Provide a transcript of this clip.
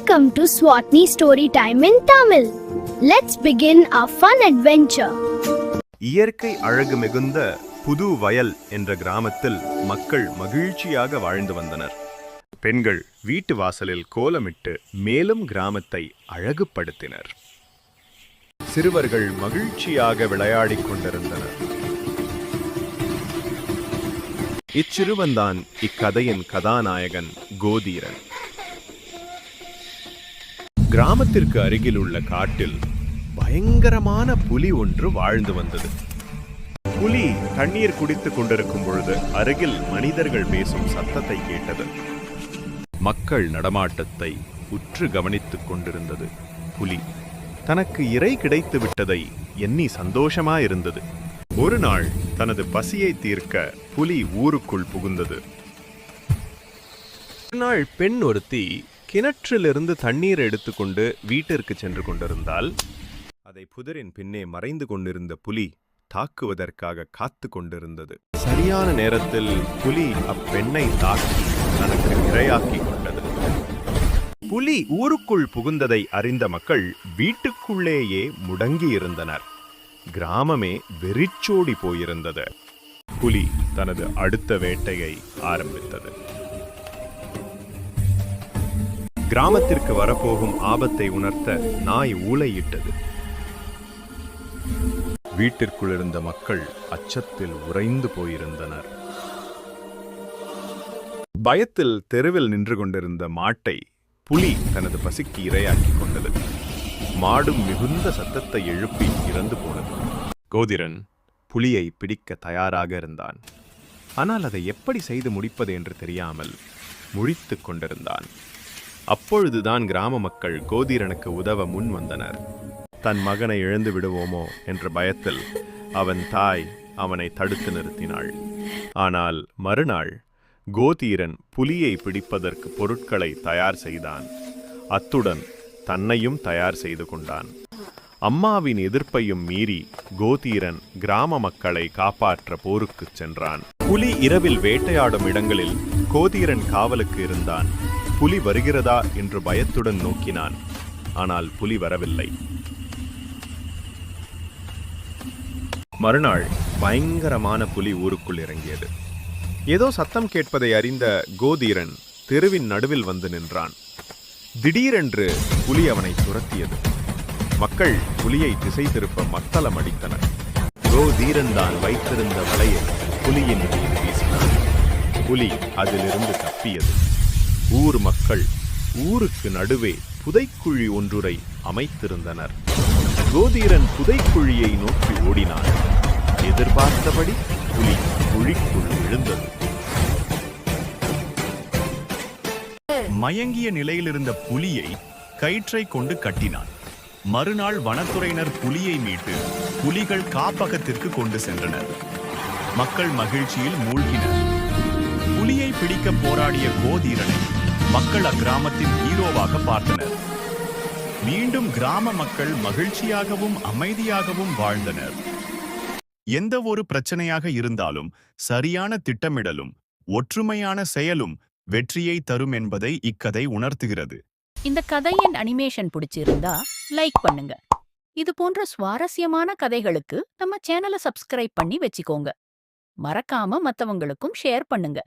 Welcome to Swatni Story Time in Tamil. Let's begin our fun adventure. இயற்கை அழகு மிகுந்த புது வயல் என்ற கிராமத்தில் மக்கள் மகிழ்ச்சியாக வாழ்ந்து வந்தனர். பெண்கள் வீட்டு வாசலில் கோலமிட்டு மேலும் கிராமத்தை அழகுபடுத்தினர். சிறுவர்கள் மகிழ்ச்சியாக விளையாடிக் கொண்டிருந்தனர். இச்சிறுவன்தான் இக்கதையின் கதாநாயகன் கோதீரன். கிராமத்திற்கு அருகில் உள்ள காட்டில் பயங்கரமான புலி ஒன்று வாழ்ந்து வந்தது. புலி தண்ணீர் குடித்துக் கொண்டிருக்கும் பொழுது அருகில் மனிதர்கள் பேசும் சத்தத்தை கேட்டது. மக்கள் நடமாட்டத்தை உற்று கவனித்துக் கொண்டிருந்தது. புலி தனக்கு இரை கிடைத்து விட்டதை எண்ணி சந்தோஷமாயிருந்தது. ஒரு நாள் தனது பசியை தீர்க்க புலி ஊருக்குள் புகுந்தது. ஒரு நாள் பெண் ஒருத்தி கிணற்றிலிருந்து தண்ணீர் எடுத்துக்கொண்டு வீட்டிற்கு சென்று கொண்டிருந்தால் அதை புதரின் பின்னே மறைந்து கொண்டிருந்த புலி தாக்குவதற்காக காத்து கொண்டிருந்தது. சரியான நேரத்தில் புலி அப்பெண்ணை தாக்கி தனக்கு இரையாக்கி கொண்டது. புலி ஊருக்குள் புகுந்ததை அறிந்த மக்கள் வீட்டுக்குள்ளேயே முடங்கியிருந்தனர். கிராமமே வெறிச்சோடி போயிருந்தது. புலி தனது அடுத்த வேட்டையை ஆரம்பித்தது. கிராமத்திற்கு வரப்போகும் ஆபத்தை உணர்த்த நாய் ஊளையிட்டது. வீட்டிற்குள் இருந்த மக்கள் அச்சத்தில் உறைந்து போயிருந்தனர். பயத்தில் தெருவில் நின்று கொண்டிருந்த மாட்டை புலி தனது பசிக்கு இரையாக்கி கொண்டது. மாடும் மிகுந்த சத்தத்தை எழுப்பி இறந்து போனது. கோதீரன் புலியை பிடிக்க தயாராக இருந்தான். ஆனால் அதை எப்படி செய்து முடிப்பது என்று தெரியாமல் முழித்துக் கொண்டிருந்தான். அப்பொழுதுதான் கிராம மக்கள் கோதீரனுக்கு உதவ முன் வந்தனர். தன் மகனை இழந்து விடுவோமோ என்ற பயத்தில் அவன் தாய் அவனை தடுத்து நிறுத்தினாள். ஆனால் மறுநாள் கோதீரன் புலியை பிடிப்பதற்கு பொருட்களை தயார் செய்தான். அத்துடன் தன்னையும் தயார் செய்து கொண்டான். அம்மாவின் எதிர்ப்பையும் மீறி கோதீரன் கிராம மக்களை காப்பாற்ற போருக்கு சென்றான். புலி இரவில் வேட்டையாடும் இடங்களில் கோதீரன் காவலுக்கு இருந்தான். புலி வருகிறதா என்று பயத்துடன் நோக்கினான். ஆனால் புலி வரவில்லை. மறுநாள் பயங்கரமான புலி ஊருக்குள் இறங்கியது. ஏதோ சத்தம் கேட்பதை அறிந்த கோதீரன் தெருவின் நடுவில் வந்து நின்றான். திடீரென்று புலி அவனை துரத்தியது. மக்கள் புலியை திசை திருப்ப மத்தளம் அடித்தனர். கோதீரன் தான் வைத்திருந்த வலையை புலியின் மீது வீசினான். புலி அதிலிருந்து தப்பியது. ஊர் மக்கள் ஊருக்கு நடுவே புதைக்குழி ஒன்றுரை அமைத்திருந்தனர். கோதீரன் புதைக்குழியை நோக்கி ஓடினான். எதிர்பார்த்தபடி புலி குழிக்குள் விழுந்தது. மயங்கிய நிலையிலிருந்த புலியை கயிற்றை கொண்டு கட்டினான். மறுநாள் வனத்துறையினர் புலியை மீட்டு புலிகள் காப்பகத்திற்கு கொண்டு சென்றனர். மக்கள் மகிழ்ச்சியில் மூழ்கினர். புலியை பிடிக்க போராடிய கோதீரனை மக்கள் அக்கிராமத்தின் ஹீரோவாக பார்த்தனர். மீண்டும் கிராம மக்கள் மகிழ்ச்சியாகவும் அமைதியாகவும் வாழ்ந்தனர். எந்த ஒரு பிரச்சனையாக இருந்தாலும் சரியான திட்டமிடலும் ஒற்றுமையான செயலும் வெற்றியை தரும் என்பதை இக்கதை உணர்த்துகிறது. இந்த கதையின் அனிமேஷன் பிடிச்சிருந்தா லைக் பண்ணுங்க. இது போன்ற சுவாரஸ்யமான கதைகளுக்கு நம்ம சேனலை சப்ஸ்கிரைப் பண்ணி வச்சுக்கோங்க. மறக்காம மத்தவங்களுக்கும் ஷேர் பண்ணுங்க.